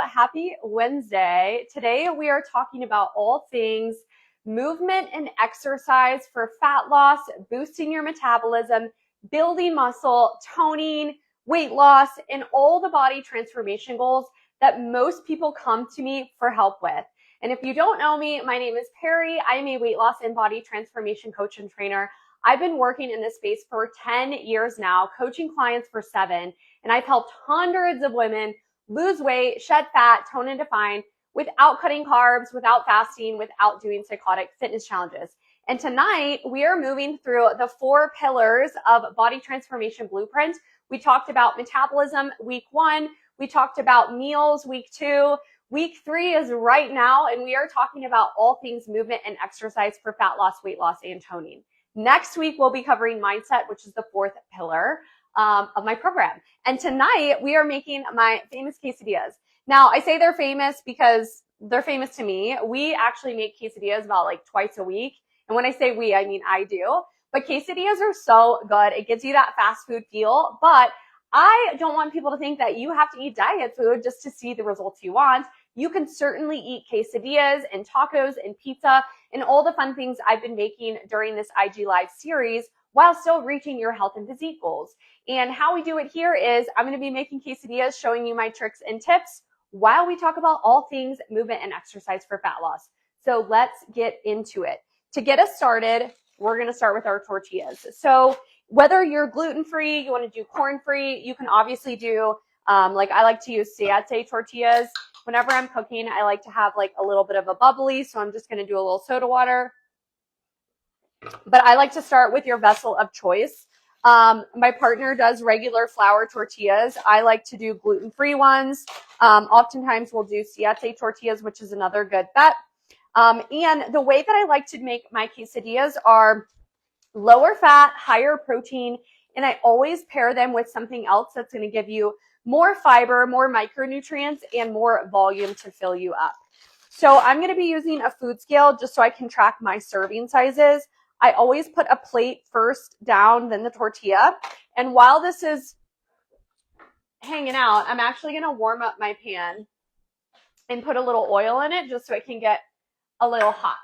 happy Wednesday. Today we are talking about all things movement and exercise for fat loss, boosting your metabolism, building muscle, toning, weight loss, and all the body transformation goals that most people come to me for help with. And if you don't know me, my name is Perry. I am a weight loss and body transformation coach and trainer. I've been working in this space for 10 years now, coaching clients for 7, and I've helped hundreds of women lose weight, shed fat, tone and define without cutting carbs, without fasting, without doing psychotic fitness challenges. And tonight we are moving through the 4 pillars of body transformation blueprint. We talked about metabolism week 1. We talked about meals week 2. Week 3 is right now, and we are talking about all things movement and exercise for fat loss, weight loss, and toning. Next week, we'll be covering mindset, which is the 4th pillar of my program. And tonight, we are making my famous quesadillas. Now, I say they're famous because they're famous to me. We actually make quesadillas about like twice a week. And when I say we, I mean I do. But quesadillas are so good. It gives you that fast food feel. But I don't want people to think that you have to eat diet food just to see the results you want. You can certainly eat quesadillas and tacos and pizza and all the fun things I've been making during this IG Live series while still reaching your health and physique goals. And how we do it here is I'm going to be making quesadillas, showing you my tricks and tips while we talk about all things movement and exercise for fat loss. So let's get into it. To get us started, we're going to start with our tortillas. So whether you're gluten-free, you want to do corn-free, you can obviously do, like I like to use siete tortillas. Whenever I'm cooking, I like to have like a little bit of a bubbly, so I'm just going to do a little soda water. But I like to start with your vessel of choice. My partner does regular flour tortillas. I like to do gluten-free ones. Oftentimes we'll do siete tortillas, which is another good bet. And the way that I like to make my quesadillas are lower fat, higher protein, and I always pair them with something else that's going to give you more fiber, more micronutrients, and more volume to fill you up. So I'm going to be using a food scale just so I can track my serving sizes. I always put a plate first down, then the tortilla. And while this is hanging out, I'm actually going to warm up my pan and put a little oil in it just so it can get a little hot.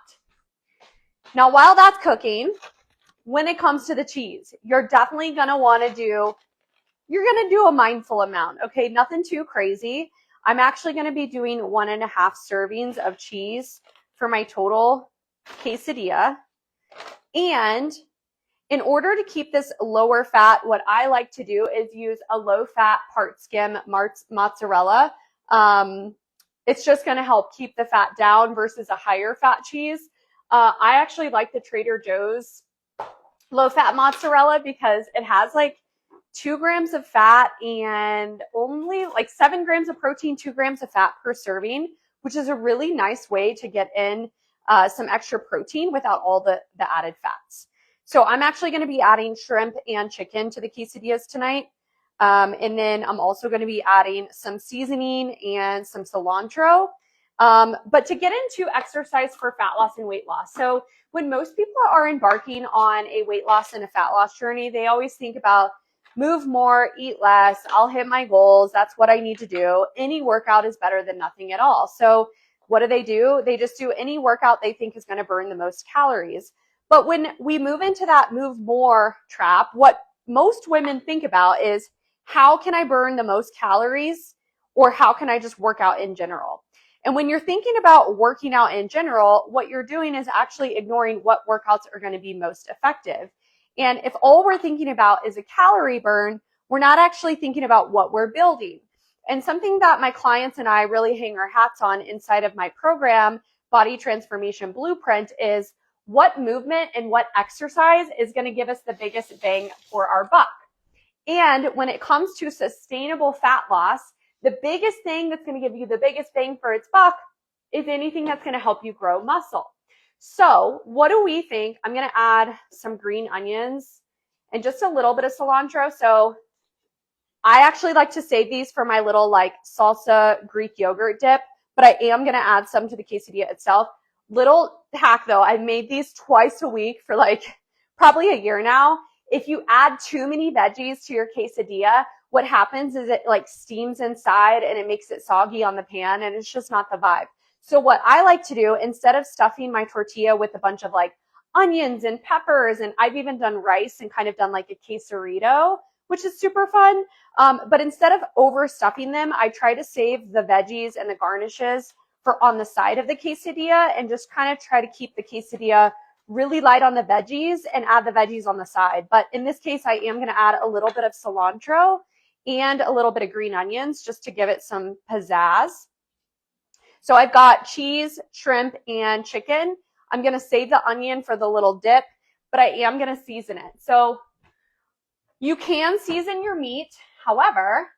Now, while that's cooking, when it comes to the cheese, you're definitely going to want to do a mindful amount, okay? Nothing too crazy. I'm actually going to be doing 1.5 servings of cheese for my total quesadilla. And in order to keep this lower fat, what I like to do is use a low fat part skim mozzarella. It's just going to help keep the fat down versus a higher fat cheese. I actually like the Trader Joe's low fat mozzarella because it has like 2 grams of fat and only like 7 grams of protein, 2 grams of fat per serving, which is a really nice way to get in some extra protein without all the added fats. So I'm actually going to be adding shrimp and chicken to the quesadillas tonight. And then I'm also going to be adding some seasoning and some cilantro. But to get into exercise for fat loss and weight loss. So when most people are embarking on a weight loss and a fat loss journey, they always think about move more, eat less, I'll hit my goals, that's what I need to do. Any workout is better than nothing at all. So what do? They just do any workout they think is going to burn the most calories. But when we move into that move more trap, what most women think about is how can I burn the most calories, or how can I just work out in general? And when you're thinking about working out in general, what you're doing is actually ignoring what workouts are going to be most effective. And if all we're thinking about is a calorie burn, we're not actually thinking about what we're building. And something that my clients and I really hang our hats on inside of my program, Body Transformation Blueprint, is what movement and what exercise is going to give us the biggest bang for our buck. And when it comes to sustainable fat loss, the biggest thing that's going to give you the biggest bang for its buck is anything that's going to help you grow muscle. So what do we think? I'm going to add some green onions and just a little bit of cilantro. So I actually like to save these for my little like salsa Greek yogurt dip, but I am going to add some to the quesadilla itself. Little hack though, I've made these twice a week for like probably a year now. If you add too many veggies to your quesadilla, what happens is it like steams inside and it makes it soggy on the pan, and it's just not the vibe. So what I like to do, instead of stuffing my tortilla with a bunch of like onions and peppers, and I've even done rice and kind of done like a quesarito, which is super fun. But instead of overstuffing them, I try to save the veggies and the garnishes for on the side of the quesadilla, and just kind of try to keep the quesadilla really light on the veggies and add the veggies on the side. But in this case, I am going to add a little bit of cilantro and a little bit of green onions just to give it some pizzazz. So I've got cheese, shrimp, and chicken. I'm going to save the onion for the little dip, but I am going to season it. So you can season your meat. However,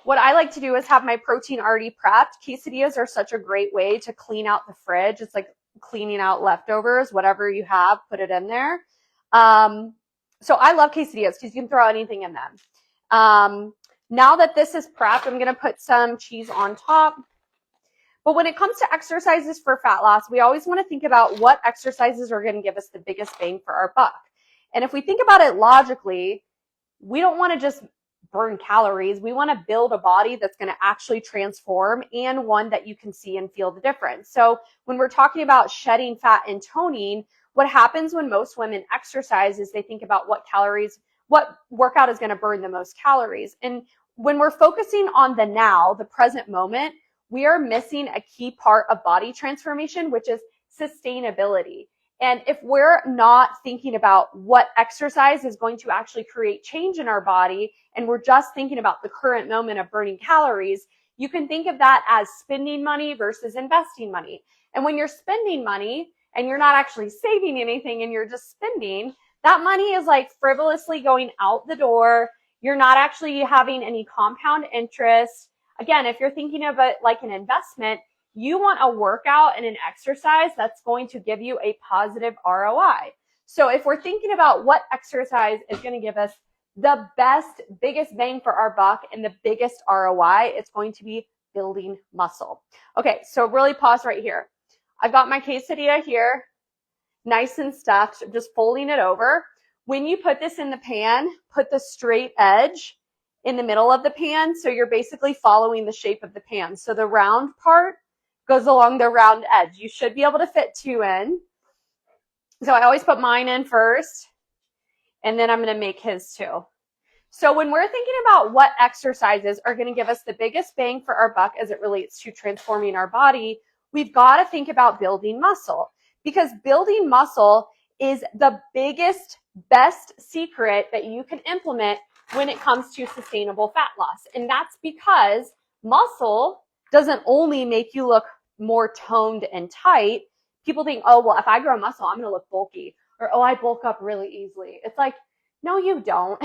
what I like to do is have my protein already prepped. Quesadillas are such a great way to clean out the fridge. It's like cleaning out leftovers, whatever you have, put it in there. So I love quesadillas because you can throw anything in them. Now that this is prepped, I'm going to put some cheese on top. But when it comes to exercises for fat loss, we always want to think about what exercises are going to give us the biggest bang for our buck. And if we think about it logically, we don't want to just burn calories. We want to build a body that's going to actually transform, and one that you can see and feel the difference. So when we're talking about shedding fat and toning, what happens when most women exercise is they think about what workout is going to burn the most calories. And when we're focusing on the now, the present moment, we are missing a key part of body transformation, which is sustainability. And if we're not thinking about what exercise is going to actually create change in our body, and we're just thinking about the current moment of burning calories, you can think of that as spending money versus investing money. And when you're spending money and you're not actually saving anything and you're just spending, that money is like frivolously going out the door. You're not actually having any compound interest. Again, if you're thinking of it like an investment, you want a workout and an exercise that's going to give you a positive ROI. So if we're thinking about what exercise is going to give us the best, biggest bang for our buck and the biggest ROI, it's going to be building muscle. Okay, so really pause right here. I've got my quesadilla here, nice and stuffed, just folding it over. When you put this in the pan, put the straight edge in the middle of the pan, so you're basically following the shape of the pan. So the round part goes along the round edge. You should be able to fit 2 in. So I always put mine in first, and then I'm going to make his too. So when we're thinking about what exercises are going to give us the biggest bang for our buck as it relates to transforming our body, we've got to think about building muscle, because building muscle is the biggest, best secret that you can implement when it comes to sustainable fat loss. And that's because muscle doesn't only make you look more toned and tight. People think, oh, well, if I grow muscle, I'm going to look bulky, or, oh, I bulk up really easily. It's like, no, you don't.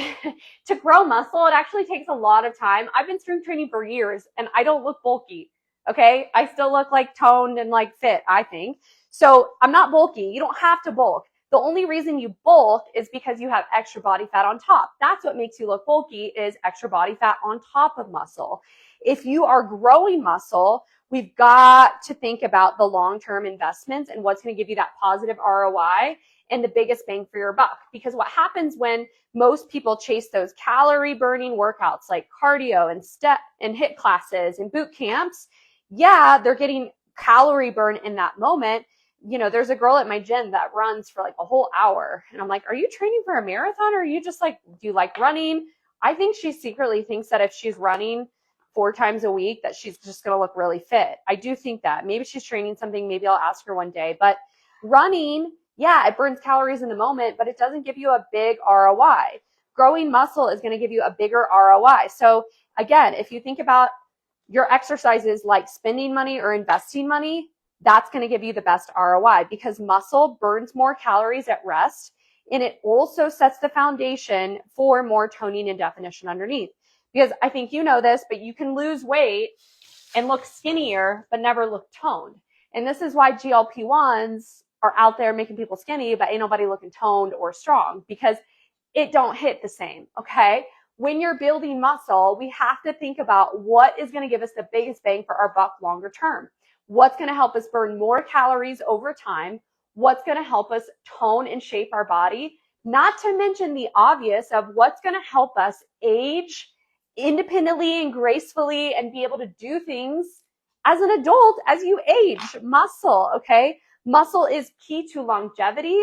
To grow muscle, it actually takes a lot of time. I've been strength training for years and I don't look bulky. Okay. I still look like toned and like fit, I think. So I'm not bulky. You don't have to bulk. The only reason you bulk is because you have extra body fat on top. That's what makes you look bulky, is extra body fat on top of muscle. If you are growing muscle, we've got to think about the long-term investments and what's going to give you that positive ROI and the biggest bang for your buck. Because what happens when most people chase those calorie burning workouts like cardio and step and HIIT classes and boot camps, yeah, they're getting calorie burn in that moment. You know, there's a girl at my gym that runs for like a whole hour. And I'm like, are you training for a marathon, or are you just like, do you like running? I think she secretly thinks that if she's running 4 times a week, that she's just going to look really fit. I do think that. Maybe she's training something. Maybe I'll ask her one day. But running, yeah, it burns calories in the moment, but it doesn't give you a big ROI. Growing muscle is going to give you a bigger ROI. So again, if you think about your exercises like spending money or investing money, that's going to give you the best ROI, because muscle burns more calories at rest, and it also sets the foundation for more toning and definition underneath. Because I think you know this, but you can lose weight and look skinnier, but never look toned. And this is why GLP-1s are out there making people skinny, but ain't nobody looking toned or strong, because it don't hit the same, okay? When you're building muscle, we have to think about what is going to give us the biggest bang for our buck longer term. What's going to help us burn more calories over time? What's going to help us tone and shape our body? not to mention the obvious of what's going to help us age independently and gracefully and be able to do things as an adult as you age. Muscle, okay? Muscle is key to longevity.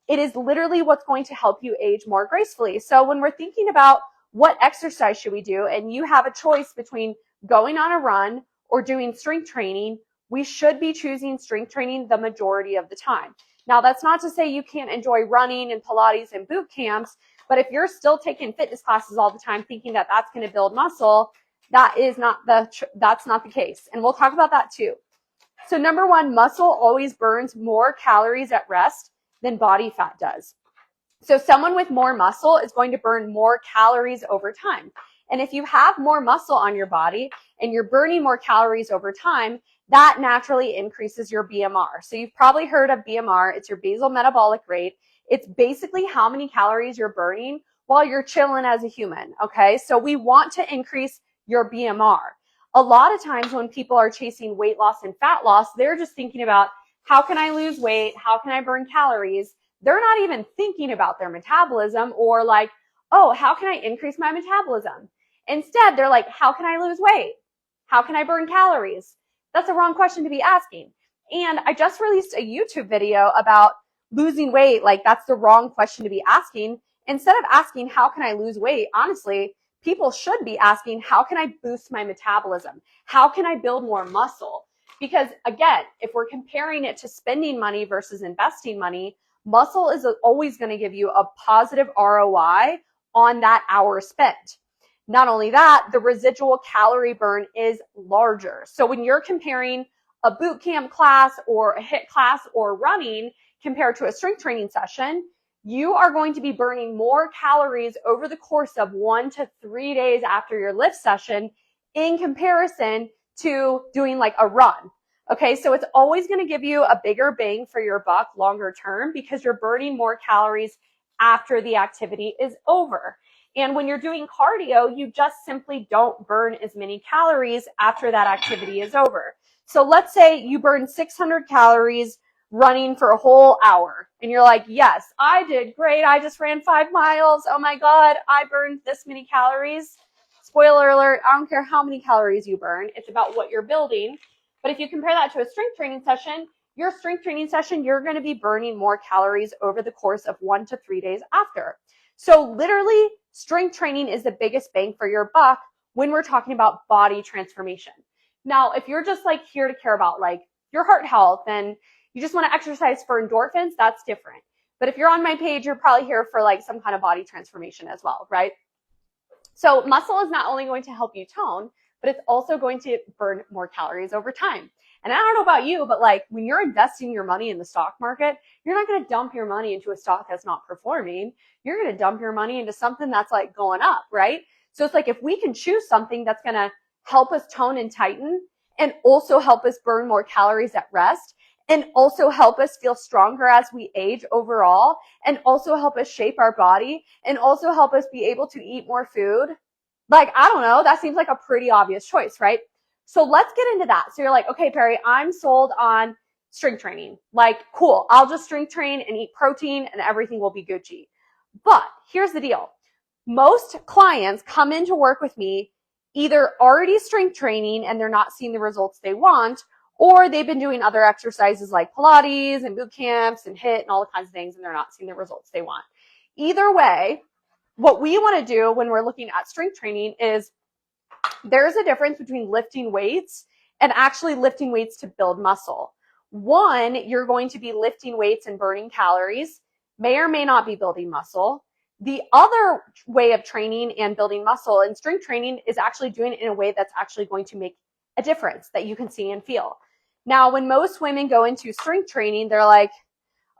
It is literally what's going to help you age more gracefully. So when we're thinking about what exercise should we do, and you have a choice between going on a run or doing strength training, we should be choosing strength training the majority of the time. Now, that's not to say you can't enjoy running and Pilates and boot camps, but if you're still taking fitness classes all the time thinking that that's going to build muscle, that's not the case. And we'll talk about that too. So number one, muscle always burns more calories at rest than body fat does. So someone with more muscle is going to burn more calories over time. And if you have more muscle on your body and you're burning more calories over time, that naturally increases your BMR. So you've probably heard of BMR. It's your basal metabolic rate. It's basically how many calories you're burning while you're chilling as a human, okay? So we want to increase your BMR. A lot of times when people are chasing weight loss and fat loss, they're just thinking about how can I lose weight? How can I burn calories? They're not even thinking about their metabolism or like, oh, how can I increase my metabolism? Instead, they're like, how can I lose weight? How can I burn calories? That's the wrong question to be asking. And I just released a YouTube video about losing weight. Like, that's the wrong question to be asking. Instead of asking, how can I lose weight? Honestly, people should be asking, how can I boost my metabolism? How can I build more muscle? Because again, if we're comparing it to spending money versus investing money, muscle is always going to give you a positive ROI on that hour spent. Not only that, the residual calorie burn is larger. So when you're comparing a boot camp class or a HIIT class or running compared to a strength training session, you are going to be burning more calories over the course of 1 to 3 days after your lift session in comparison to doing like a run. Okay, so it's always going to give you a bigger bang for your buck longer term because you're burning more calories after the activity is over. And when you're doing cardio, you just simply don't burn as many calories after that activity is over. So let's say you burn 600 calories running for a whole hour. And you're like, yes, I did great. I just ran 5 miles. Oh my God, I burned this many calories. Spoiler alert, I don't care how many calories you burn. It's about what you're building. But if you compare that to a strength training session, your strength training session, you're going to be burning more calories over the course of 1 to 3 days after. So literally, strength training is the biggest bang for your buck when we're talking about body transformation. Now, if you're just like here to care about like your heart health and you just want to exercise for endorphins, that's different. But if you're on my page, you're probably here for like some kind of body transformation as well, right? So muscle is not only going to help you tone, but it's also going to burn more calories over time. And I don't know about you, but like when you're investing your money in the stock market, you're not going to dump your money into a stock that's not performing. You're going to dump your money into something that's like going up, right? So it's like if we can choose something that's going to help us tone and tighten and also help us burn more calories at rest and also help us feel stronger as we age overall and also help us shape our body and also help us be able to eat more food. Like, I don't know, that seems like a pretty obvious choice, right? So let's get into that. So you're like, okay, Perry, I'm sold on strength training. Like, cool, I'll just strength train and eat protein and everything will be Gucci. But here's the deal. Most clients come in to work with me either already strength training and they're not seeing the results they want, or they've been doing other exercises like Pilates and boot camps and HIIT and all the kinds of things and they're not seeing the results they want. Either way, what we want to do when we're looking at strength training is there's a difference between lifting weights and actually lifting weights to build muscle. One, you're going to be lifting weights and burning calories, may or may not be building muscle. The other way of training and building muscle and strength training is actually doing it in a way that's actually going to make a difference that you can see and feel. Now, when most women go into strength training, they're like,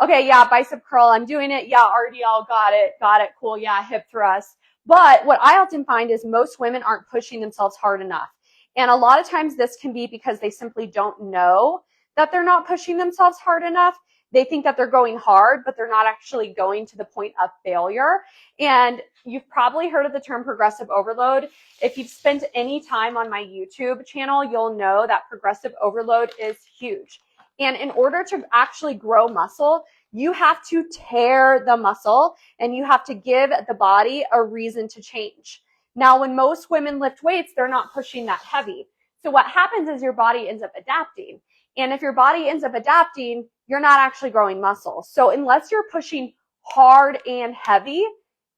okay, yeah, bicep curl, I'm doing it. Yeah, RDL, got it, cool. Yeah, hip thrust. But what I often find is most women aren't pushing themselves hard enough. And a lot of times this can be because they simply don't know that they're not pushing themselves hard enough. They think that they're going hard, but they're not actually going to the point of failure. And you've probably heard of the term progressive overload. If you've spent any time on my YouTube channel, you'll know that progressive overload is huge. And in order to actually grow muscle, You have to tear the muscle and you have to give the body a reason to change. Now, when most women lift weights, they're not pushing that heavy. So what happens is your body ends up adapting. And if your body ends up adapting, you're not actually growing muscle. So unless you're pushing hard and heavy,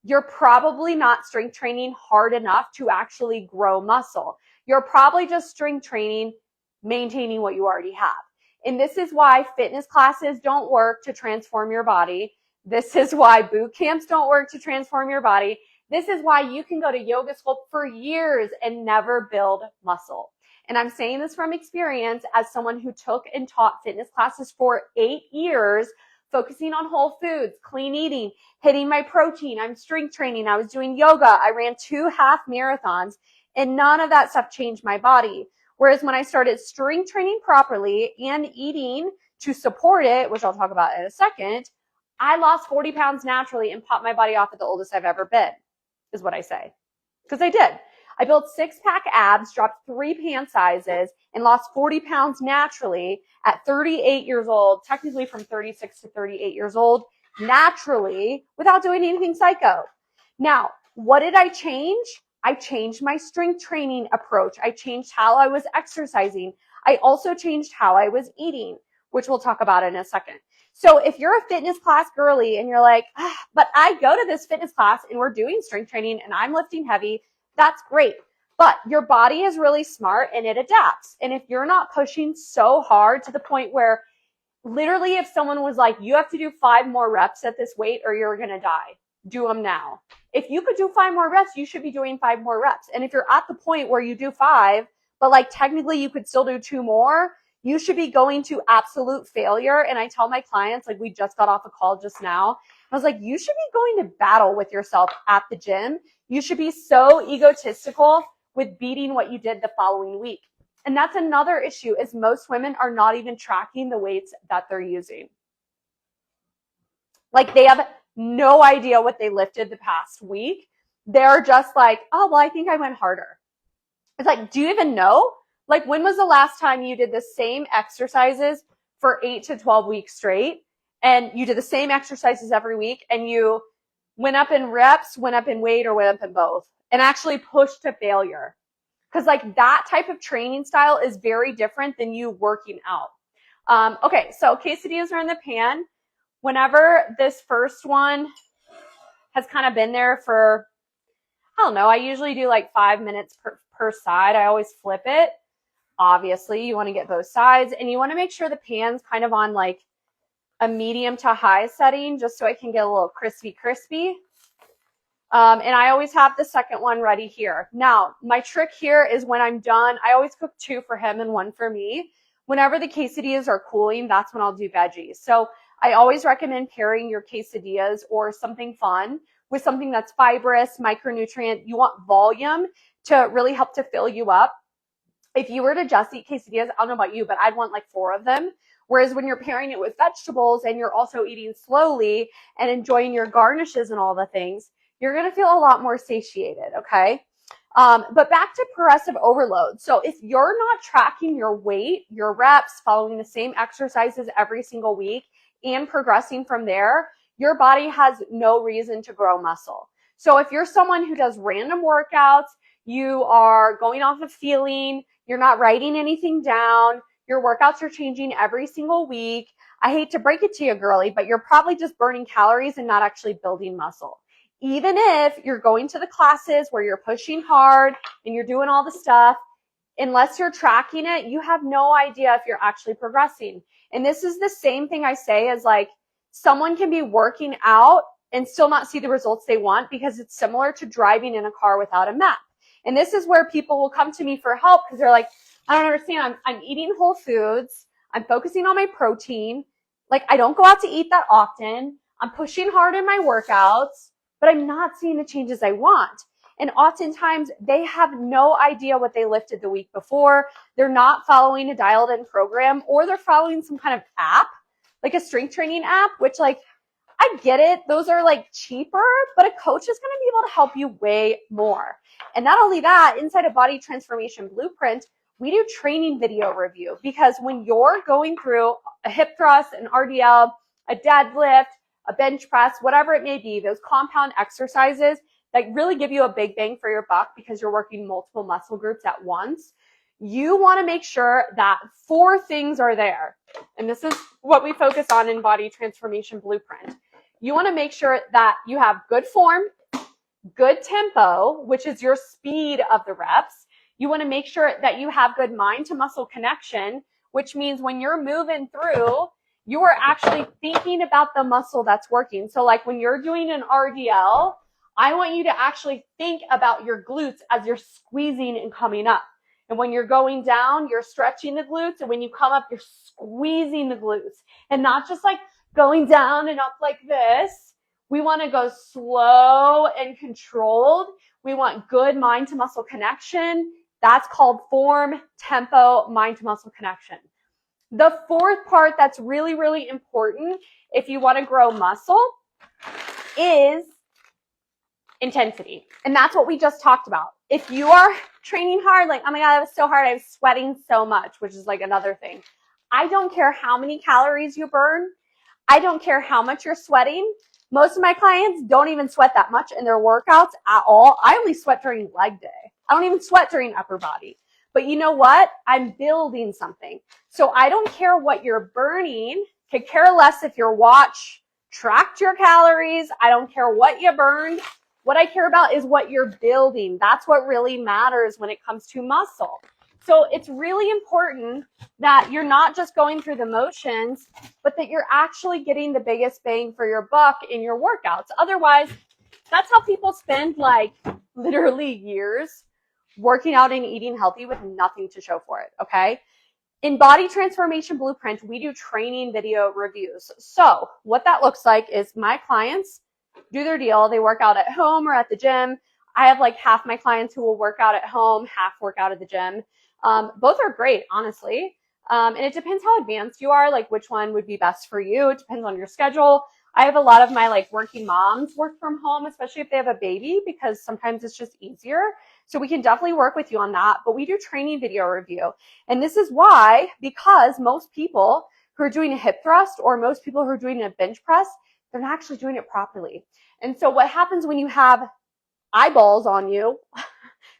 you're probably not strength training hard enough to actually grow muscle. You're probably just strength training, maintaining what you already have. And this is why fitness classes don't work to transform your body. This is why boot camps don't work to transform your body. This is why you can go to yoga school for years and never build muscle. And I'm saying this from experience as someone who took and taught fitness classes for 8 years, focusing on whole foods, clean eating, hitting my protein. I'm strength training. I was doing yoga. I ran 2 half marathons, and none of that stuff changed my body. Whereas when I started strength training properly and eating to support it, which I'll talk about in a second, I lost 40 pounds naturally and popped my body off at the oldest I've ever been, is what I say. Because I did. I built 6-pack abs, dropped 3 pant sizes, and lost 40 pounds naturally at 38 years old, technically from 36 to 38 years old, naturally, without doing anything psycho. Now, what did I change? I changed my strength training approach. I changed how I was exercising. I also changed how I was eating, which we'll talk about in a second. So if you're a fitness class girly and you're like, but I go to this fitness class and we're doing strength training and I'm lifting heavy, that's great. But your body is really smart and it adapts. And if you're not pushing so hard to the point where literally if someone was like, you have to do 5 more reps at this weight or you're going to die, do them now. If you could do 5 more reps, you should be doing 5 more reps. And if you're at the point where you do 5, but like technically you could still do 2 more, you should be going to absolute failure. And I tell my clients, like we just got off a call just now, I was like, you should be going to battle with yourself at the gym. You should be so egotistical with beating what you did the following week. And that's another issue is most women are not even tracking the weights that they're using. Like they have no idea what they lifted the past week. They're just like, oh, well, I think I went harder. It's like, do you even know? Like, when was the last time you did the same exercises for 8 to 12 weeks straight? And you did the same exercises every week and you went up in reps, went up in weight, or went up in both and actually pushed to failure. Because like that type of training style is very different than you working out. Okay, so quesadillas are in the pan. Whenever this first one has kind of been there for, I don't know, I usually do like 5 minutes per side. I always flip it. Obviously, you want to get both sides and you want to make sure the pan's kind of on like a medium to high setting just so it can get a little crispy. And I always have the second one ready here. Now, my trick here is when I'm done, I always cook 2 for him and 1 for me. Whenever the quesadillas are cooling, that's when I'll do veggies. So I always recommend pairing your quesadillas or something fun with something that's fibrous, micronutrient. You want volume to really help to fill you up. If you were to just eat quesadillas, I don't know about you, but I'd want like 4 of them. Whereas when you're pairing it with vegetables and you're also eating slowly and enjoying your garnishes and all the things, you're going to feel a lot more satiated, okay? But back to progressive overload. So if you're not tracking your weight, your reps, following the same exercises every single week and progressing from there, your body has no reason to grow muscle. So if you're someone who does random workouts, you are going off of feeling, you're not writing anything down, your workouts are changing every single week. I hate to break it to you, girly, but you're probably just burning calories and not actually building muscle. Even if you're going to the classes where you're pushing hard and you're doing all the stuff, unless you're tracking it, you have no idea if you're actually progressing. And this is the same thing I say as like someone can be working out and still not see the results they want because it's similar to driving in a car without a map. And this is where people will come to me for help because they're like, I don't understand. I'm eating whole foods. I'm focusing on my protein. Like I don't go out to eat that often. I'm pushing hard in my workouts, but I'm not seeing the changes I want. And oftentimes they have no idea what they lifted the week before. They're not following a dialed in program or they're following some kind of app, like a strength training app, which like, I get it. Those are like cheaper, but a coach is going to be able to help you way more. And not only that, inside of Body Transformation Blueprint, we do training video review because when you're going through a hip thrust, an RDL, a deadlift, a bench press, whatever it may be, those compound exercises that really give you a big bang for your buck because you're working multiple muscle groups at once, you want to make sure that 4 things are there. And this is what we focus on in Body Transformation Blueprint. You want to make sure that you have good form, good tempo, which is your speed of the reps. You want to make sure that you have good mind to muscle connection, which means when you're moving through, you are actually thinking about the muscle that's working. So like when you're doing an RDL, I want you to actually think about your glutes as you're squeezing and coming up. And when you're going down, you're stretching the glutes. And when you come up, you're squeezing the glutes. And not just like going down and up like this. We want to go slow and controlled. We want good mind to muscle connection. That's called form, tempo, mind to muscle connection. The 4th part that's really, really important if you want to grow muscle is intensity. And that's what we just talked about. If you are training hard, like, oh my God, that was so hard, I was sweating so much, which is like another thing. I don't care how many calories you burn. I don't care how much you're sweating. Most of my clients don't even sweat that much in their workouts at all. I only sweat during leg day. I don't even sweat during upper body. But you know what? I'm building something. So I don't care what you're burning. Could care less if your watch tracked your calories. I don't care what you burned. What I care about is what you're building. That's what really matters when it comes to muscle. So it's really important that you're not just going through the motions, but that you're actually getting the biggest bang for your buck in your workouts. Otherwise, that's how people spend like literally years working out and eating healthy with nothing to show for it, okay? In Body Transformation Blueprint, we do training video reviews. So what that looks like is my clients do their deal. They work out at home or at the gym. I have like half my clients who will work out at home, half work out at the gym. Both are great, honestly. And it depends how advanced you are, like which one would be best for you. It depends on your schedule. I have a lot of my like working moms work from home, especially if they have a baby, because sometimes it's just easier. So we can definitely work with you on that, but we do training video review. And this is why, because most people who are doing a hip thrust or most people who are doing a bench press, they're not actually doing it properly. And so what happens when you have eyeballs on you,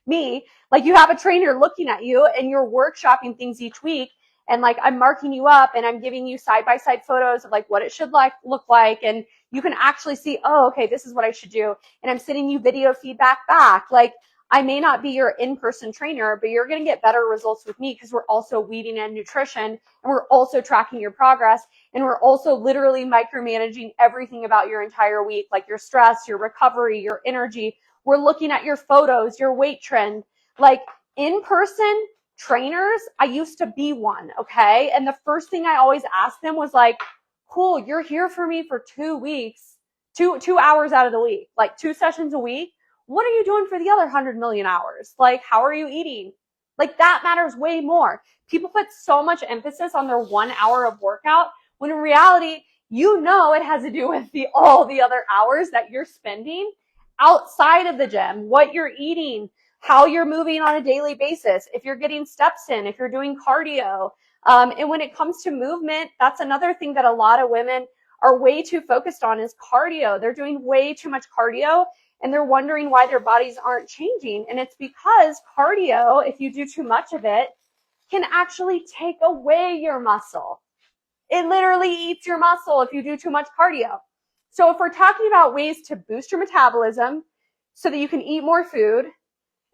me, like you have a trainer looking at you and you're workshopping things each week, and like I'm marking you up and I'm giving you side-by-side photos of like what it should look like, and you can actually see, oh, okay, this is what I should do. And I'm sending you video feedback back. Like I may not be your in-person trainer, but you're going to get better results with me because we're also weeding in nutrition and we're also tracking your progress, and we're also literally micromanaging everything about your entire week, like your stress, your recovery, your energy. We're looking at your photos, your weight trend. Like in-person trainers, I used to be one, okay? And the first thing I always asked them was like, cool, you're here for me for 2 weeks, two hours out of the week, like 2 sessions a week. What are you doing for the other 100 million hours? Like, how are you eating? Like that matters way more. People put so much emphasis on their 1 hour of workout when in reality, you know, it has to do with all the other hours that you're spending outside of the gym, what you're eating, how you're moving on a daily basis, if you're getting steps in, if you're doing cardio. And when it comes to movement, that's another thing that a lot of women are way too focused on is cardio. They're doing way too much cardio and they're wondering why their bodies aren't changing. And it's because cardio, if you do too much of it, can actually take away your muscle. It literally eats your muscle if you do too much cardio. So if we're talking about ways to boost your metabolism so that you can eat more food,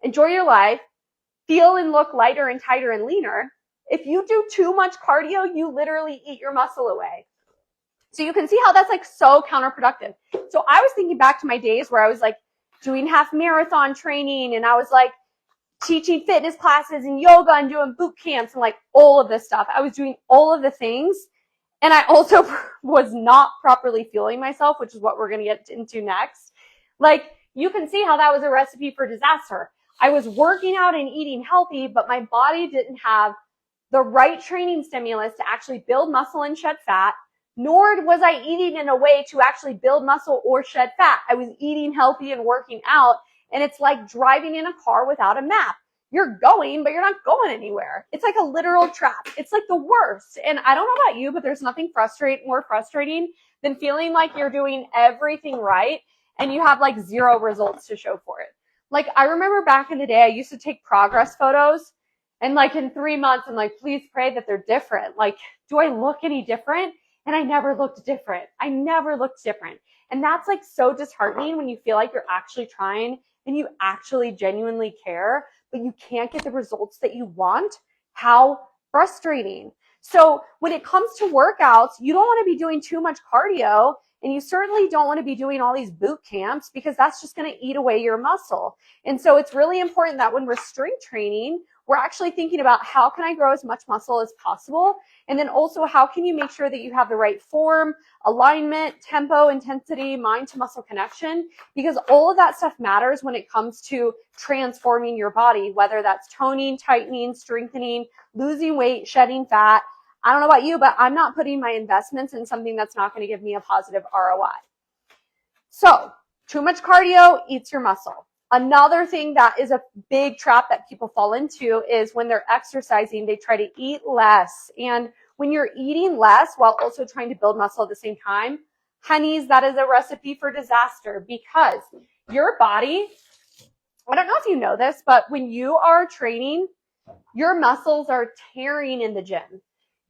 enjoy your life, feel and look lighter and tighter and leaner, if you do too much cardio, you literally eat your muscle away. So you can see how that's like so counterproductive. So I was thinking back to my days where I was like doing half marathon training and I was like teaching fitness classes and yoga and doing boot camps and like all of this stuff. I was doing all of the things. And I also was not properly fueling myself, which is what we're going to get into next. Like you can see how that was a recipe for disaster. I was working out and eating healthy, but my body didn't have the right training stimulus to actually build muscle and shed fat, nor was I eating in a way to actually build muscle or shed fat. I was eating healthy and working out, and it's like driving in a car without a map. you're going, but you're not going anywhere. It's like a literal trap. It's like the worst. And I don't know about you, but there's nothing more frustrating than feeling like you're doing everything right and you have like zero results to show for it. Like I remember back in the day, I used to take progress photos and like in 3 months, I'm like, please pray that they're different. Like, do I look any different? And I never looked different. And that's like so disheartening when you feel like you're actually trying and you actually genuinely care, but you can't get the results that you want. How frustrating. So when it comes to workouts, you don't want to be doing too much cardio, and you certainly don't want to be doing all these boot camps because that's just going to eat away your muscle. And so it's really important that when we're strength training, we're actually thinking about how can I grow as much muscle as possible? And then also how can you make sure that you have the right form, alignment, tempo, intensity, mind to muscle connection, because all of that stuff matters when it comes to transforming your body, whether that's toning, tightening, strengthening, losing weight, shedding fat. I don't know about you, but I'm not putting my investments in something that's not going to give me a positive ROI. So too much cardio eats your muscle. Another thing that is a big trap that people fall into is when they're exercising, they try to eat less. And when you're eating less while also trying to build muscle at the same time, honeys, that is a recipe for disaster, because your body, I don't know if you know this, but when you are training, your muscles are tearing in the gym.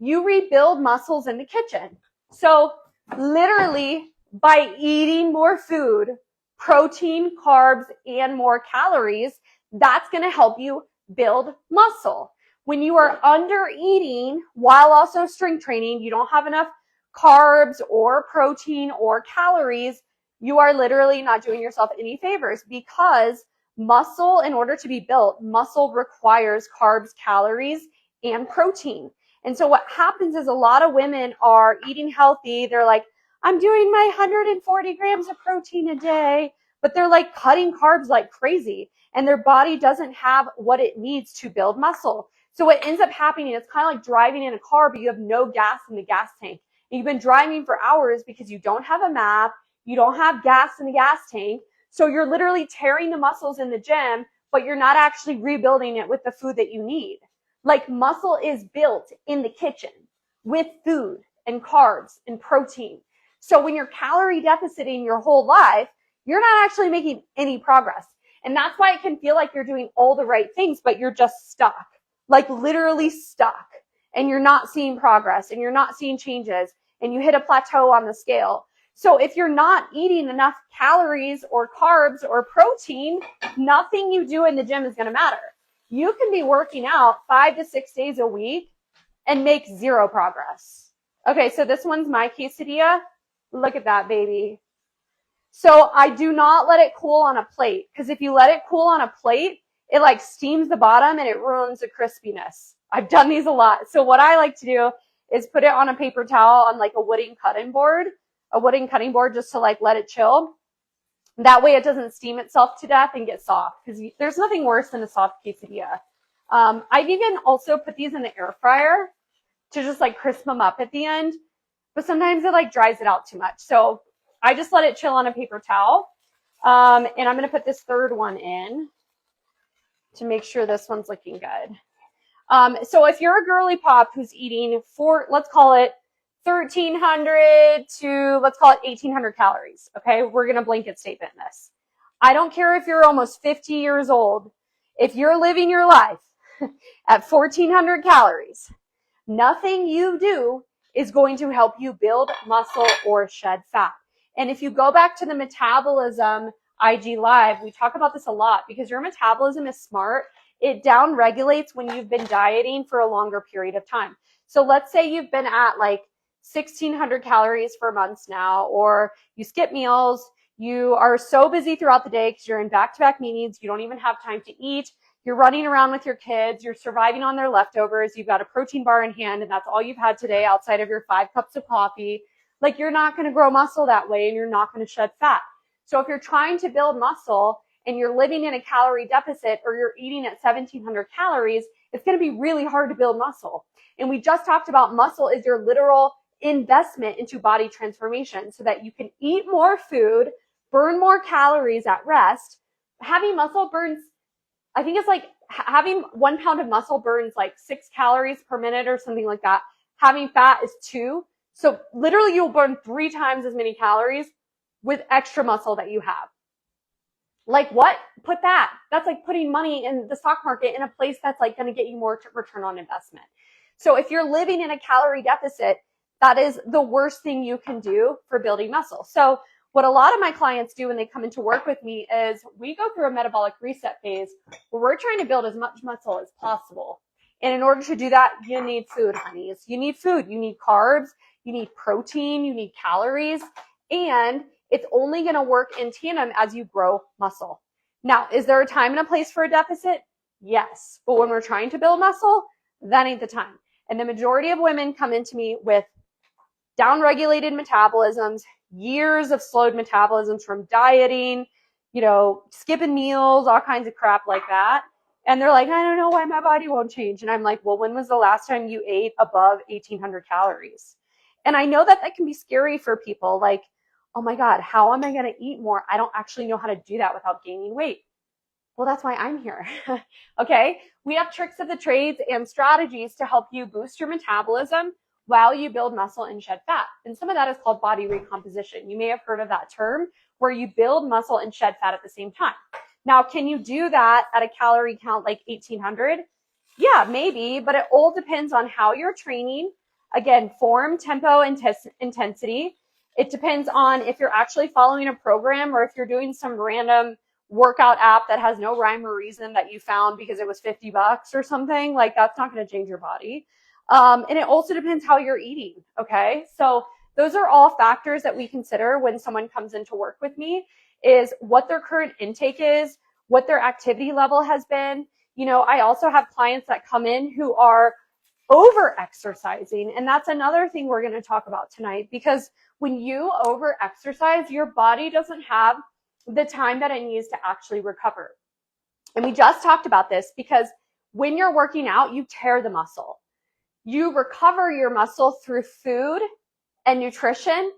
You rebuild muscles in the kitchen. So literally by eating more food, protein, carbs, and more calories, that's going to help you build muscle. When you are under eating while also strength training, you don't have enough carbs or protein or calories, you are literally not doing yourself any favors, because muscle, in order to be built, muscle requires carbs, calories, and protein. And so what happens is a lot of women are eating healthy. They're like, I'm doing my 140 grams of protein a day, but they're like cutting carbs like crazy, and their body doesn't have what it needs to build muscle. So what ends up happening, it's kind of like driving in a car, but you have no gas in the gas tank. And you've been driving for hours because you don't have a map, you don't have gas in the gas tank. So you're literally tearing the muscles in the gym, but you're not actually rebuilding it with the food that you need. Like muscle is built in the kitchen with food and carbs and protein. So when you're calorie deficiting your whole life, you're not actually making any progress. And that's why it can feel like you're doing all the right things, but you're just stuck, like literally stuck. And you're not seeing progress and you're not seeing changes, and you hit a plateau on the scale. So if you're not eating enough calories or carbs or protein, nothing you do in the gym is going to matter. You can be working out 5 to 6 days a week and make zero progress. Okay, so this one's my quesadilla. Look at that, baby. So I do not let it cool on a plate, because if you let it cool on a plate, it like steams the bottom and it ruins the crispiness. I've done these a lot. So what I like to do is put it on a paper towel on like a wooden cutting board just to like let it chill. That way it doesn't steam itself to death and get soft, because there's nothing worse than a soft quesadilla. I've even also put these in the air fryer to just like crisp them up at the end, but sometimes it like dries it out too much. So I just let it chill on a paper towel. And I'm going to put this third one in to make sure this one's looking good. So if you're a girly pop who's eating let's call it 1,300 to, let's call it 1,800 calories. Okay. We're going to blanket statement this. I don't care if you're almost 50 years old. If you're living your life at 1,400 calories, nothing you do is going to help you build muscle or shed fat. And if you go back to the metabolism IG Live, we talk about this a lot, because your metabolism is smart. It down regulates when you've been dieting for a longer period of time. So let's say you've been at like 1,600 calories for months now, or you skip meals. You are so busy throughout the day because you're in back-to-back meetings. You don't even have time to eat. You're running around with your kids. You're surviving on their leftovers. You've got a protein bar in hand, and that's all you've had today outside of your 5 cups of coffee. Like, you're not going to grow muscle that way, and you're not going to shed fat. So if you're trying to build muscle and you're living in a calorie deficit, or you're eating at 1,700 calories, it's going to be really hard to build muscle. And we just talked about muscle is your literal investment into body transformation, so that you can eat more food, burn more calories at rest. Having muscle burns, I think it's like having 1 pound of muscle burns like 6 calories per minute or something like that. Having fat is 2. So literally you'll burn 3 times as many calories with extra muscle that you have. Like what? Put that. That's like putting money in the stock market in a place that's like going to get you more return on investment. So if you're living in a calorie deficit, that is the worst thing you can do for building muscle. So what a lot of my clients do when they come into work with me is we go through a metabolic reset phase where we're trying to build as much muscle as possible. And in order to do that, you need food, honeys. You need food. You need carbs. You need protein. You need calories. And it's only going to work in tandem as you grow muscle. Now, is there a time and a place for a deficit? Yes. But when we're trying to build muscle, that ain't the time. And the majority of women come into me with downregulated metabolisms, years of slowed metabolisms from dieting, skipping meals, all kinds of crap like that. And they're like, I don't know why my body won't change. And I'm like, well, when was the last time you ate above 1,800 calories? And I know that can be scary for people. Like, oh my God, how am I going to eat more? I don't actually know how to do that without gaining weight. Well, that's why I'm here. Okay. We have tricks of the trades and strategies to help you boost your metabolism while you build muscle and shed fat. And some of that is called body recomposition. You may have heard of that term where you build muscle and shed fat at the same time. Now, can you do that at a calorie count like 1,800? Yeah, maybe, but it all depends on how you're training. Again, form, tempo, and intensity. It depends on if you're actually following a program or if you're doing some random workout app that has no rhyme or reason that you found because it was $50 or something. Like, that's not going to change your body. And it also depends how you're eating. Okay. So those are all factors that we consider when someone comes in to work with me, is what their current intake is, what their activity level has been. I also have clients that come in who are over exercising. And that's another thing we're going to talk about tonight, because when you over exercise, your body doesn't have the time that it needs to actually recover. And we just talked about this, because when you're working out, you tear the muscle. You recover your muscle through food and nutrition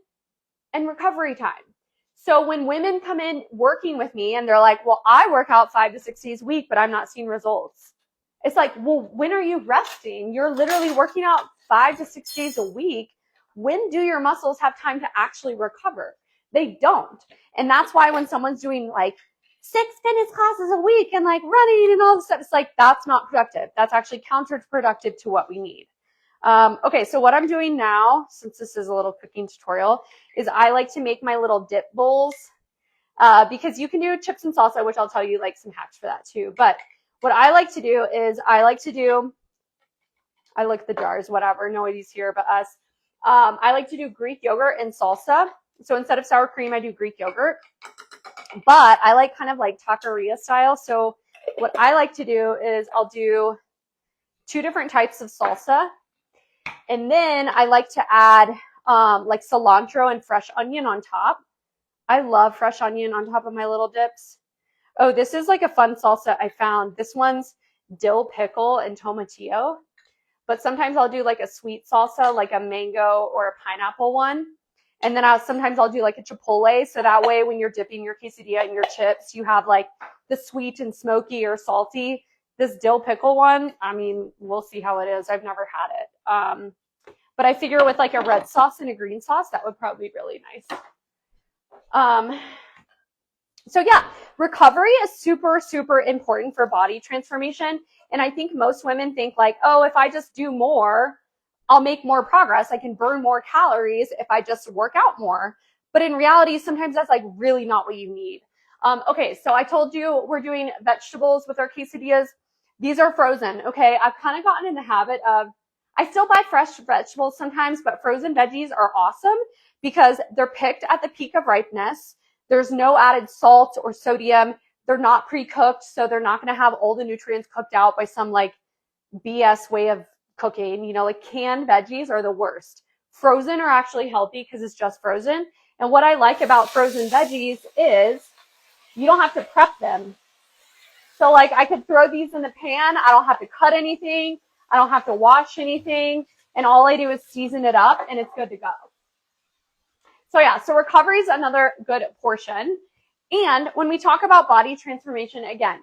and recovery time. So when women come in working with me and they're like, well, I work out 5 to 6 days a week, but I'm not seeing results. It's like, well, when are you resting? You're literally working out 5 to 6 days a week. When do your muscles have time to actually recover? They don't. And that's why when someone's doing like 6 fitness classes a week and like running and all this stuff, it's like, that's not productive. That's actually counterproductive to what we need. Okay, so what I'm doing now, since this is a little cooking tutorial, is I like to make my little dip bowls, because you can do chips and salsa, which I'll tell you like some hacks for that too. But what I like to do is I look at the jars, whatever, nobody's here but us. I like to do Greek yogurt and salsa. So instead of sour cream, I do Greek yogurt, but I like kind of like taqueria style. So what I like to do is I'll do 2 different types of salsa. And then I like to add like cilantro and fresh onion on top. I love fresh onion on top of my little dips. Oh, this is like a fun salsa I found. This one's dill pickle and tomatillo. But sometimes I'll do like a sweet salsa, like a mango or a pineapple one. And then sometimes I'll do like a chipotle. So that way when you're dipping your quesadilla and your chips, you have like the sweet and smoky or salty. This dill pickle one, I mean, we'll see how it is. I've never had it. But I figure with like a red sauce and a green sauce, that would probably be really nice. So yeah, recovery is super, super important for body transformation. And I think most women think like, oh, if I just do more, I'll make more progress. I can burn more calories if I just work out more. But in reality, sometimes that's like really not what you need. Okay, so I told you we're doing vegetables with our quesadillas. These are frozen, okay? I've kind of gotten in the habit of, I still buy fresh vegetables sometimes, but frozen veggies are awesome because they're picked at the peak of ripeness. There's no added salt or sodium. They're not pre-cooked, so they're not going to have all the nutrients cooked out by some like BS way of cooking. Like canned veggies are the worst. Frozen are actually healthy because it's just frozen. And what I like about frozen veggies is you don't have to prep them. So like I could throw these in the pan. I don't have to cut anything. I don't have to wash anything. And all I do is season it up and it's good to go. So yeah, so recovery is another good portion. And when we talk about body transformation, again,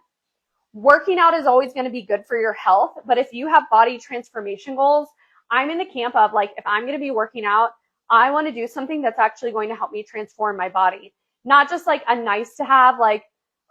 working out is always going to be good for your health. But if you have body transformation goals, I'm in the camp of like, if I'm going to be working out, I want to do something that's actually going to help me transform my body. Not just like a nice to have, like,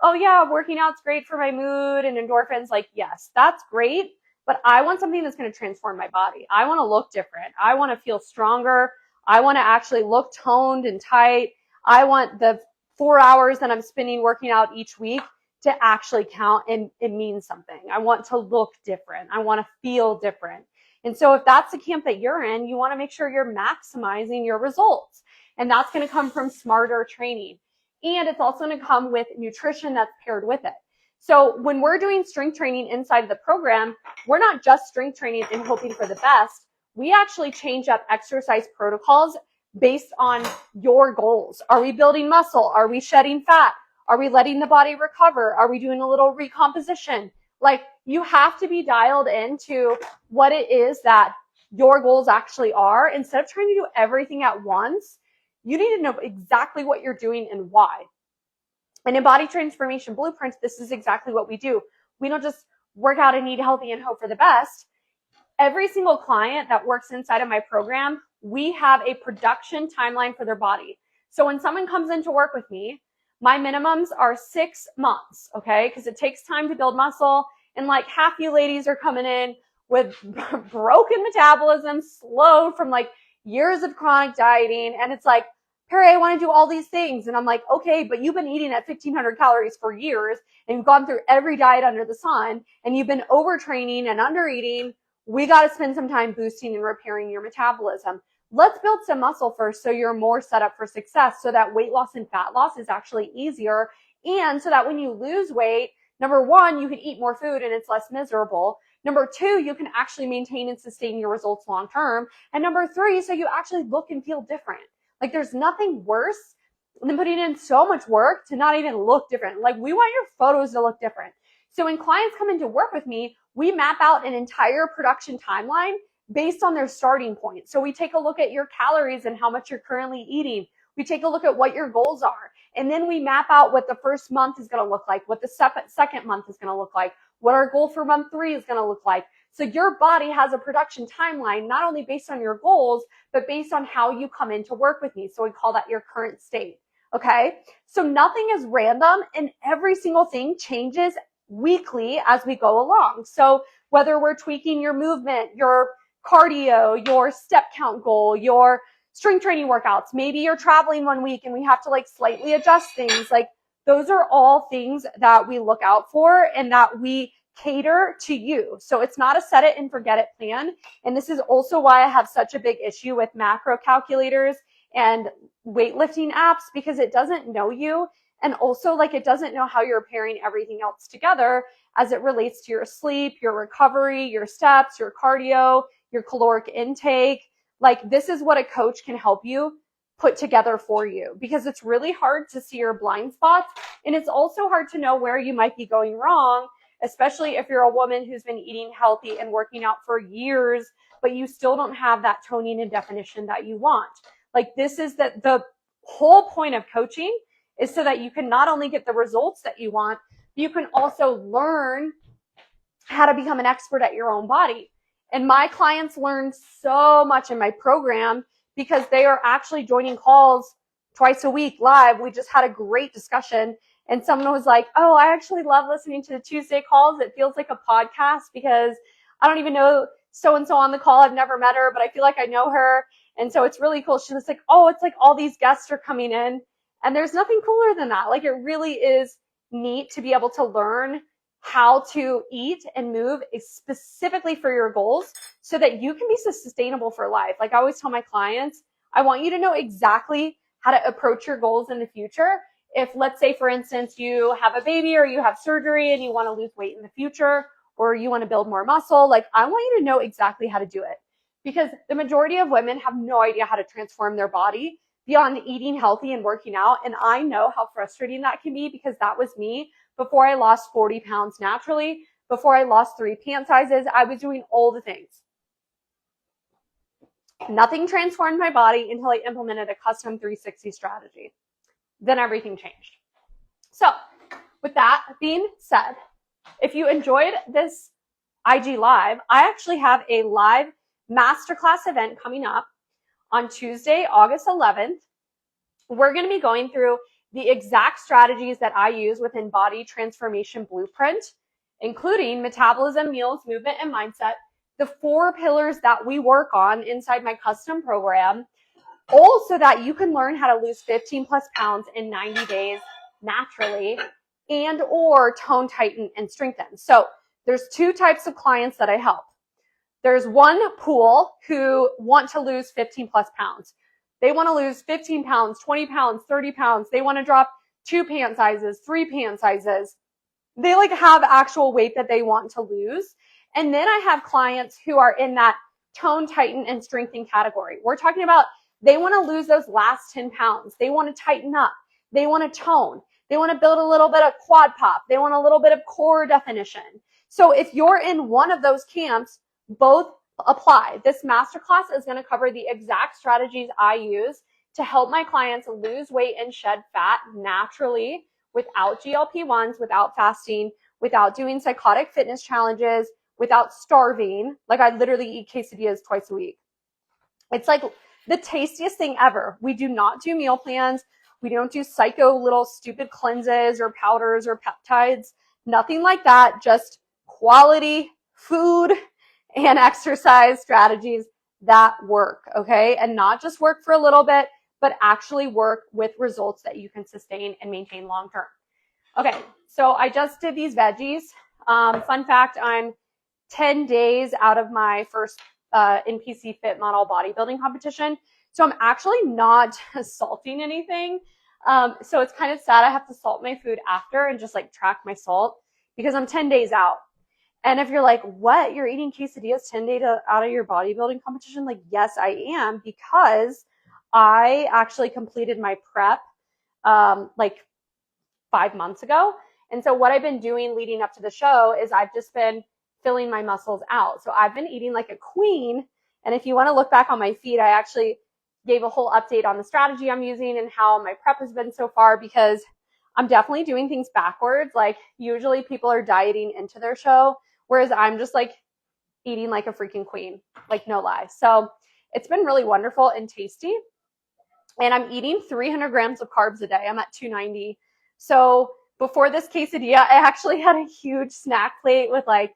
oh yeah, working out's great for my mood and endorphins. Like, yes, that's great. But I want something that's going to transform my body. I want to look different. I want to feel stronger. I want to actually look toned and tight. I want the 4 hours that I'm spending working out each week to actually count and it means something. I want to look different. I want to feel different. And so if that's the camp that you're in, you want to make sure you're maximizing your results. And that's going to come from smarter training. And it's also going to come with nutrition that's paired with it. So when we're doing strength training inside of the program, we're not just strength training and hoping for the best. We actually change up exercise protocols based on your goals. Are we building muscle? Are we shedding fat? Are we letting the body recover? Are we doing a little recomposition? Like, you have to be dialed into what it is that your goals actually are. Instead of trying to do everything at once, you need to know exactly what you're doing and why. And in Body Transformation Blueprints, this is exactly what we do. We don't just work out and eat healthy and hope for the best. Every single client that works inside of my program, we have a production timeline for their body. So when someone comes in to work with me, my minimums are 6 months, okay? Because it takes time to build muscle. And like half you ladies are coming in with broken metabolism, slow from like years of chronic dieting. And it's like, Perry, I want to do all these things. And I'm like, okay, but you've been eating at 1,500 calories for years and you've gone through every diet under the sun and you've been overtraining and undereating. We got to spend some time boosting and repairing your metabolism. Let's build some muscle first so you're more set up for success, so that weight loss and fat loss is actually easier. And so that when you lose weight, number one, you can eat more food and it's less miserable. Number two, you can actually maintain and sustain your results long term. And number three, so you actually look and feel different. Like, there's nothing worse than putting in so much work to not even look different. Like, we want your photos to look different. So when clients come in to work with me, we map out an entire production timeline based on their starting point. So we take a look at your calories and how much you're currently eating. We take a look at what your goals are. And then we map out what the first month is going to look like, what the second month is going to look like, what our goal for month 3 is going to look like. So your body has a production timeline, not only based on your goals, but based on how you come in to work with me. So we call that your current state. Okay. So nothing is random and every single thing changes weekly as we go along. So whether we're tweaking your movement, your cardio, your step count goal, your strength training workouts, maybe you're traveling one week and we have to like slightly adjust things. Like, those are all things that we look out for and that we cater to you. So it's not a set it and forget it plan. And this is also why I have such a big issue with macro calculators and weightlifting apps, because it doesn't know you. And also, like, it doesn't know how you're pairing everything else together as it relates to your sleep, your recovery, your steps, your cardio, your caloric intake. Like, this is what a coach can help you put together for you, because it's really hard to see your blind spots. And it's also hard to know where you might be going wrong, especially if you're a woman who's been eating healthy and working out for years, but you still don't have that toning and definition that you want. Like, this is the whole point of coaching, is so that you can not only get the results that you want, but you can also learn how to become an expert at your own body. And my clients learn so much in my program because they are actually joining calls twice a week live. We just had a great discussion and someone was like, oh, I actually love listening to the Tuesday calls. It feels like a podcast because I don't even know so-and-so on the call. I've never met her, but I feel like I know her. And so it's really cool. She was like, oh, it's like all these guests are coming in. And there's nothing cooler than that. Like, it really is neat to be able to learn how to eat and move specifically for your goals so that you can be sustainable for life. Like, I always tell my clients, I want you to know exactly how to approach your goals in the future. If, let's say, for instance, you have a baby or you have surgery and you want to lose weight in the future, or you want to build more muscle, like, I want you to know exactly how to do it, because the majority of women have no idea how to transform their body beyond eating healthy and working out. And I know how frustrating that can be, because that was me before I lost 40 pounds naturally, before I lost 3 pant sizes. I was doing all the things. Nothing transformed my body until I implemented a custom 360 strategy. Then everything changed. So with that being said, If you enjoyed this IG Live, I actually have a live masterclass event coming up on Tuesday, August 11th. We're going to be going through the exact strategies that I use within Body Transformation Blueprint, including metabolism, meals, movement, and mindset, the 4 pillars that we work on inside my custom program, all so that you can learn how to lose 15 plus pounds in 90 days naturally and or tone, tighten, and strengthen. So there's 2 types of clients that I help. There's one pool who want to lose 15 plus pounds. They want to lose 15 pounds, 20 pounds, 30 pounds. They want to drop 2 pant sizes, 3 pant sizes. They like have actual weight that they want to lose. And then I have clients who are in that tone, tighten, and strengthen category. We're talking about they want to lose those last 10 pounds. They want to tighten up. They want to tone. They want to build a little bit of quad pop. They want a little bit of core definition. So if you're in one of those camps, both apply. This masterclass is going to cover the exact strategies I use to help my clients lose weight and shed fat naturally without GLP-1s, without fasting, without doing psychotic fitness challenges, without starving. Like I literally eat quesadillas twice a week. It's like the tastiest thing ever. We do not do meal plans. We don't do psycho little stupid cleanses or powders or peptides. Nothing like that. Just quality food and exercise strategies that work, okay? And not just work for a little bit, but actually work with results that you can sustain and maintain long term. Okay, so I just did these veggies. Fun fact, I'm 10 days out of my first NPC Fit Model bodybuilding competition. So I'm actually not salting anything. So it's kind of sad I have to salt my food after and just like track my salt because I'm 10 days out. And if you're like, what? You're eating quesadillas 10 days out of your bodybuilding competition? Like, yes, I am, because I actually completed my prep like 5 months ago. And so what I've been doing leading up to the show is I've just been filling my muscles out. So I've been eating like a queen. And if you want to look back on my feed, I actually gave a whole update on the strategy I'm using and how my prep has been so far, because I'm definitely doing things backwards. Like usually people are dieting into their show, whereas I'm just like eating like a freaking queen, like no lie. So it's been really wonderful and tasty. And I'm eating 300 grams of carbs a day. I'm at 290. So before this quesadilla, I actually had a huge snack plate with like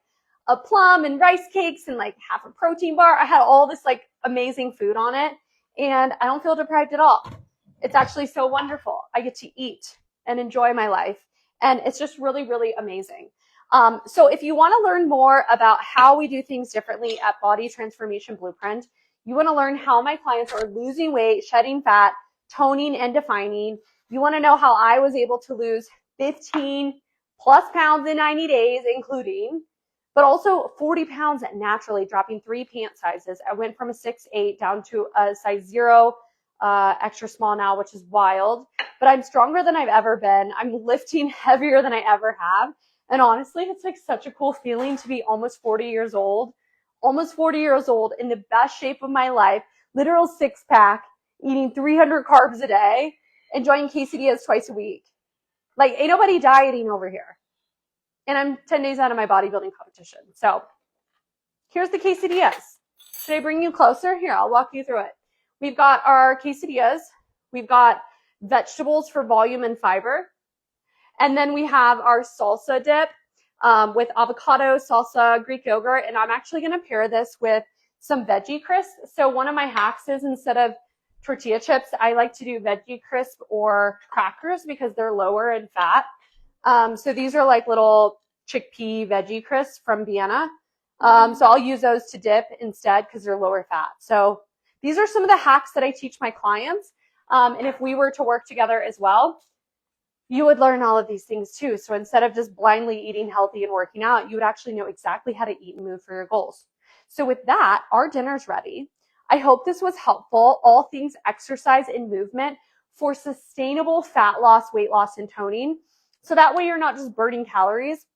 a plum and rice cakes and like half a protein bar. I had all this like amazing food on it, and I don't feel deprived at all. It's actually so wonderful. I get to eat and enjoy my life, and it's just really, really amazing. So if you want to learn more about how we do things differently at Body Transformation Blueprint, you want to learn how my clients are losing weight, shedding fat, toning, and defining. You want to know how I was able to lose 15 plus pounds in 90 days, including, but also 40 pounds naturally, dropping 3 pant sizes. I went from a 6'8" down to a size 0, extra small now, which is wild. But I'm stronger than I've ever been. I'm lifting heavier than I ever have. And honestly, it's like such a cool feeling to be almost 40 years old in the best shape of my life, literal 6-pack, eating 300 carbs a day, enjoying quesadillas twice a week. Like, ain't nobody dieting over here. And I'm 10 days out of my bodybuilding competition. So here's the quesadillas. Should I bring you closer? Here, I'll walk you through it. We've got our quesadillas. We've got vegetables for volume and fiber. And then we have our salsa dip with avocado, salsa, Greek yogurt. And I'm actually going to pair this with some veggie crisp. So one of my hacks is, instead of tortilla chips, I like to do veggie crisp or crackers because they're lower in fat. So these are like little chickpea veggie crisps from Vienna. So I'll use those to dip instead because they're lower fat. So these are some of the hacks that I teach my clients. And if we were to work together as well, you would learn all of these things too. So instead of just blindly eating healthy and working out, you would actually know exactly how to eat and move for your goals. So with that, our dinner's ready. I hope this was helpful. All things exercise and movement for sustainable fat loss, weight loss, and toning. So that way you're not just burning calories,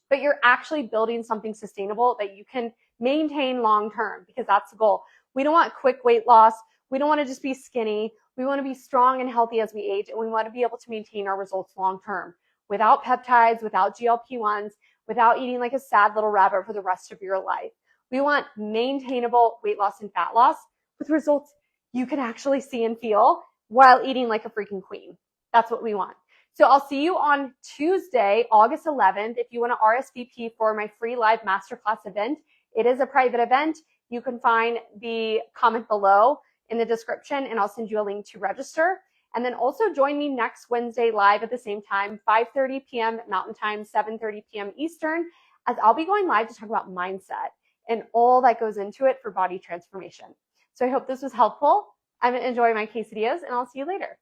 but you're actually building something sustainable that you can maintain long term, because that's the goal. We don't want quick weight loss. We don't want to just be skinny. We want to be strong and healthy as we age, and we want to be able to maintain our results long term without peptides, without GLP-1s, without eating like a sad little rabbit for the rest of your life. We want maintainable weight loss and fat loss with results you can actually see and feel while eating like a freaking queen. That's what we want. So I'll see you on Tuesday, August 11th. If you want to RSVP for my free live masterclass event, it is a private event. You can find the comment below in the description and I'll send you a link to register. And then also join me next Wednesday live at the same time, 5:30 p.m. Mountain Time, 7:30 p.m. Eastern, as I'll be going live to talk about mindset and all that goes into it for body transformation. So I hope this was helpful. I'm going to enjoy my quesadillas and I'll see you later.